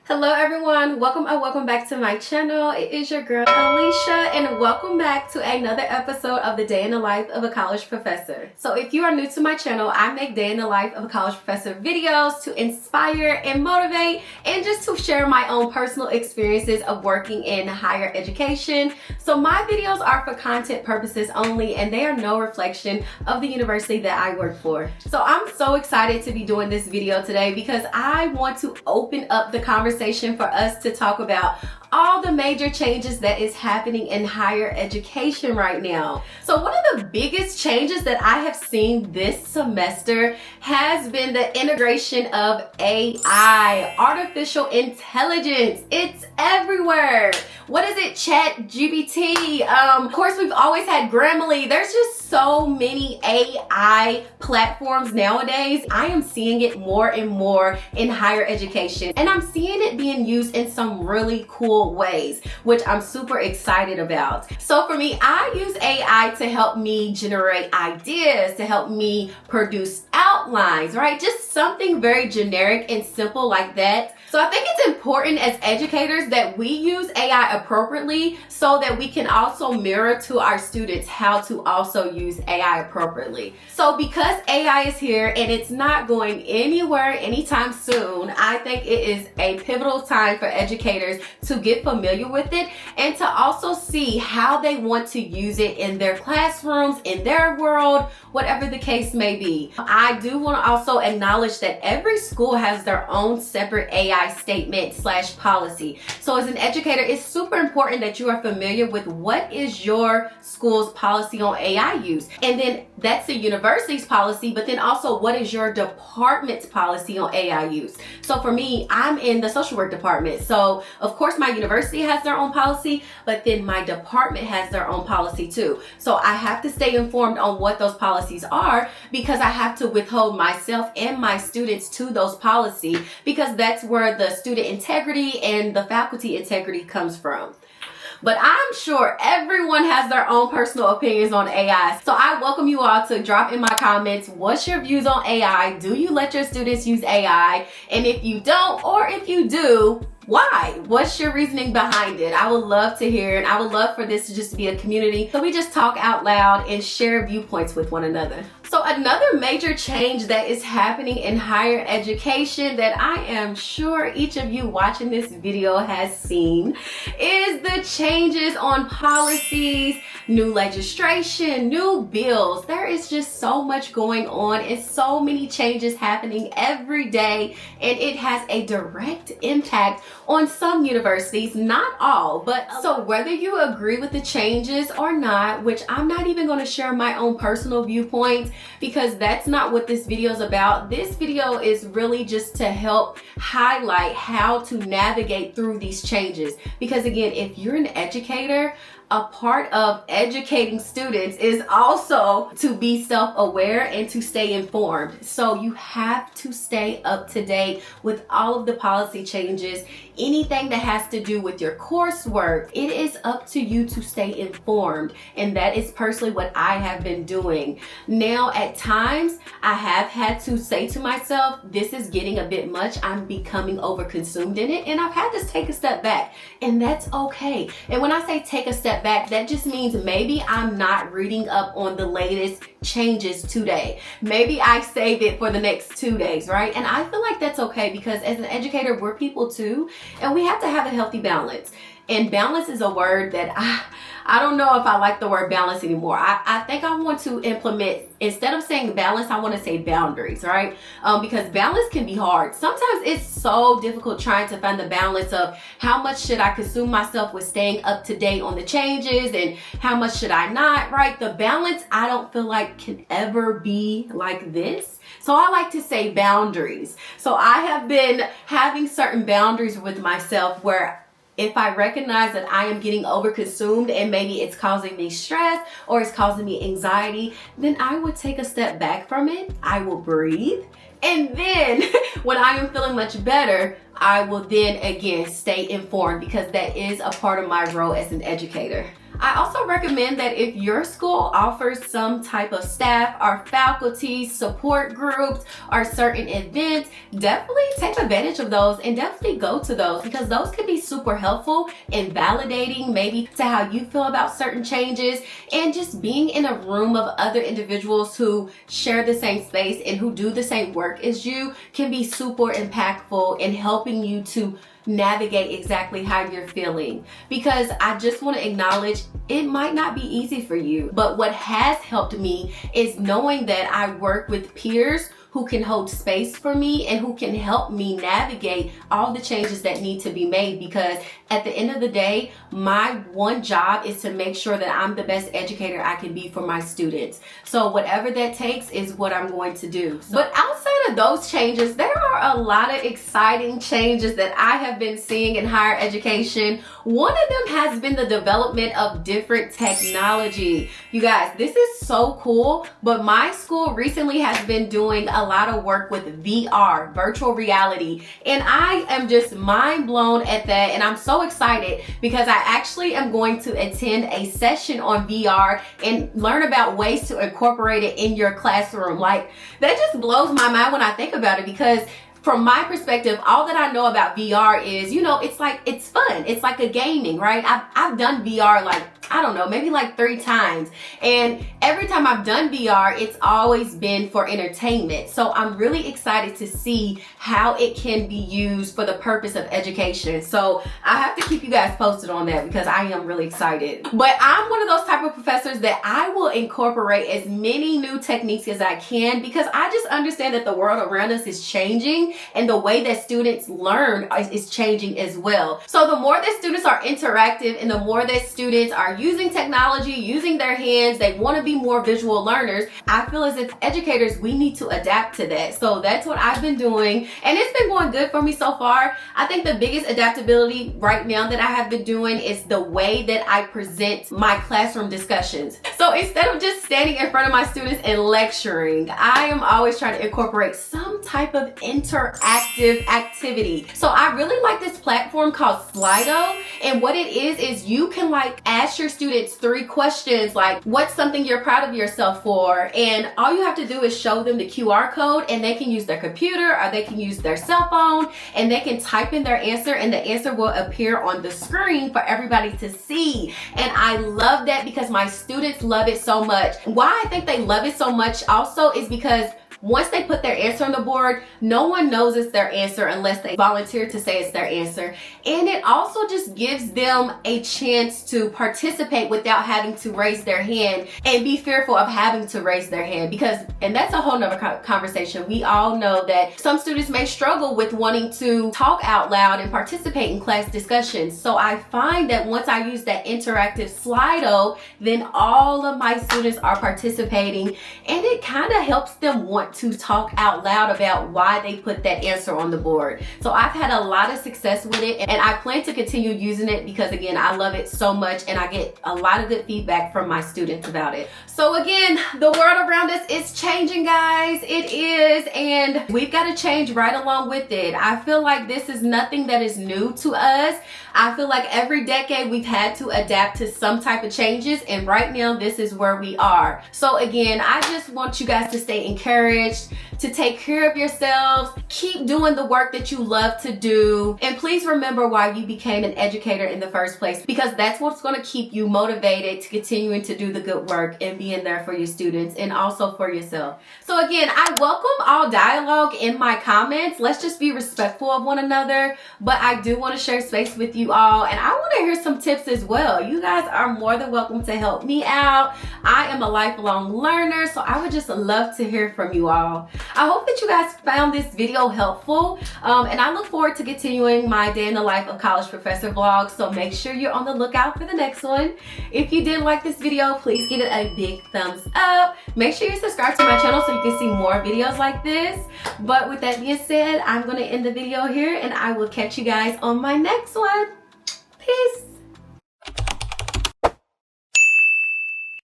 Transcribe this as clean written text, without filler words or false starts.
Hello everyone, welcome back to my channel. It is your girl Alicia and welcome back to another episode of the Day in the Life of a College Professor. So if you are new to my channel, I make Day in the Life of a College Professor videos to inspire and motivate and just to share my own personal experiences of working in higher education. So my videos are for content purposes only and they are no reflection of the university that I work for. So I'm so excited to be doing this video today because I want to open up the conversation for us to talk about all the major changes that is happening in higher education right now. So one of the biggest changes that I have seen this semester has been the integration of AI, artificial intelligence. It's everywhere. What is it? ChatGPT. Of course, we've always had Grammarly. There's just so many AI platforms nowadays. I am seeing it more and more in higher education, and I'm seeing it being used in some really cool ways, which I'm super excited about. So for me, I use AI to help me generate ideas, to help me produce outlines, right? Just something very generic and simple like that. So I think it's important as educators that we use AI appropriately so that we can also mirror to our students how to also use AI appropriately. So because AI is here and it's not going anywhere anytime soon, I think it is a pivotal time for educators to get familiar with it and to also see how they want to use it in their classrooms, in their world, whatever the case may be. I do want to also acknowledge that every school has their own separate AI statement / policy. So as an educator, it's super important that you are familiar with what is your school's policy on AI use. And then that's the university's policy, but then also what is your department's policy on AI use. So for me, I'm in the social work department. So of course my university has their own policy, but then my department has their own policy too. So I have to stay informed on what those policies are because I have to withhold myself and my students to those policies because that's where the student integrity and the faculty integrity comes from. But I'm sure everyone has their own personal opinions on AI. So I welcome you all to drop in my comments, what's your views on AI? Do you let your students use AI? And if you don't, or if you do, why? What's your reasoning behind it? I would love to hear, and I would love for this to just be a community so we just talk out loud and share viewpoints with one another. So another major change that is happening in higher education that I am sure each of you watching this video has seen is the changes on policies, new legislation, new bills. There is just so much going on and so many changes happening every day, and it has a direct impact on some universities, not all, but so whether you agree with the changes or not, which I'm not even going to share my own personal viewpoint because that's not what this video is about. This video is really just to help highlight how to navigate through these changes. Because again, if you're an educator, a part of educating students is also to be self-aware and to stay informed. So you have to stay up to date with all of the policy changes, anything that has to do with your coursework. It is up to you to stay informed. And that is personally what I have been doing. Now, at times, I have had to say to myself, this is getting a bit much. I'm becoming overconsumed in it. And I've had to take a step back. And that's okay. And when I say take a step back, that just means maybe I'm not reading up on the latest changes today. Maybe I save it for the next 2 days, right? And I feel like that's okay because as an educator, we're people too, and we have to have a healthy balance. And balance is a word that I don't know if I like the word balance anymore. I think I want to implement, instead of saying balance, I want to say boundaries, right? Because balance can be hard. Sometimes it's so difficult trying to find the balance of how much should I consume myself with staying up to date on the changes and how much should I not, right? The balance, I don't feel like can ever be like this. So I like to say boundaries. So I have been having certain boundaries with myself where if I recognize that I am getting overconsumed and maybe it's causing me stress or it's causing me anxiety, then I would take a step back from it. I will breathe. And then when I am feeling much better, I will then again stay informed because that is a part of my role as an educator. I also recommend that if your school offers some type of staff or faculty support groups or certain events, definitely take advantage of those and definitely go to those, because those can be super helpful in validating maybe to how you feel about certain changes, and just being in a room of other individuals who share the same space and who do the same work as you can be super impactful in helping you to navigate exactly how you're feeling. Because I just want to acknowledge it might not be easy for you, but what has helped me is knowing that I work with peers who can hold space for me and who can help me navigate all the changes that need to be made. Because at the end of the day, my one job is to make sure that I'm the best educator I can be for my students. So whatever that takes is what I'm going to do. But outside of those changes, there are a lot of exciting changes that I have been seeing in higher education. One of them has been the development of different technology. You guys, this is so cool, but my school recently has been doing a lot of work with VR, virtual reality, and I am just mind blown at that, and I'm so excited because I actually am going to attend a session on VR and learn about ways to incorporate it in your classroom. Like, that just blows my mind when I think about it, because from my perspective, all that I know about VR is, you know, it's like, it's fun. It's like a gaming, right? I've done VR like, I don't know, maybe like 3 times. And every time I've done VR, it's always been for entertainment. So I'm really excited to see how it can be used for the purpose of education. So I have to keep you guys posted on that because I am really excited. But I'm one of those type of professors that I will incorporate as many new techniques as I can, because I just understand that the world around us is changing and the way that students learn is changing as well. So the more that students are interactive and the more that students are using technology, using their hands, they want to be more visual learners, I feel as if educators, we need to adapt to that. So that's what I've been doing, and it's been going good for me so far. I think the biggest adaptability right now that I have been doing is the way that I present my classroom discussions. So instead of just standing in front of my students and lecturing, I am always trying to incorporate some type of interactive activity. So I really like this platform called Slido, and what it is you can like ask your students 3 questions, like what's something you're proud of yourself for, and all you have to do is show them the QR code, and they can use their computer or they can use their cell phone, and they can type in their answer, and the answer will appear on the screen for everybody to see. And I love that because my students love it so much. Why I think they love it so much also is because once they put their answer on the board, no one knows it's their answer unless they volunteer to say it's their answer. And it also just gives them a chance to participate without having to raise their hand and be fearful of having to raise their hand, because, and that's a whole nother conversation. We all know that some students may struggle with wanting to talk out loud and participate in class discussions. So I find that once I use that interactive Slido, then all of my students are participating, and it kind of helps them want to talk out loud about why they put that answer on the board. So I've had a lot of success with it, and I plan to continue using it because, again, I love it so much and I get a lot of good feedback from my students about it. So again, the world around us is changing, guys. It is, and we've got to change right along with it. I feel like this is nothing that is new to us. I feel like every decade we've had to adapt to some type of changes, and right now this is where we are. So again, I just want you guys to stay encouraged, to take care of yourselves, keep doing the work that you love to do, and please remember why you became an educator in the first place, because that's what's going to keep you motivated to continuing to do the good work and being there for your students and also for yourself. So again, I welcome all dialogue in my comments. Let's just be respectful of one another, but I do want to share space with you all, and I want to hear some tips as well. You guys are more than welcome to help me out. I am a lifelong learner, so I would just love to hear from you all. I hope that you guys found this video helpful, and I look forward to continuing my day in the life of college professor vlog, so make sure you're on the lookout for the next one. If you did like this video, please give it a big thumbs up. Make sure you subscribe to my channel so you can see more videos like this. But with that being said, I'm going to end the video here, and I will catch you guys on my next one. Peace.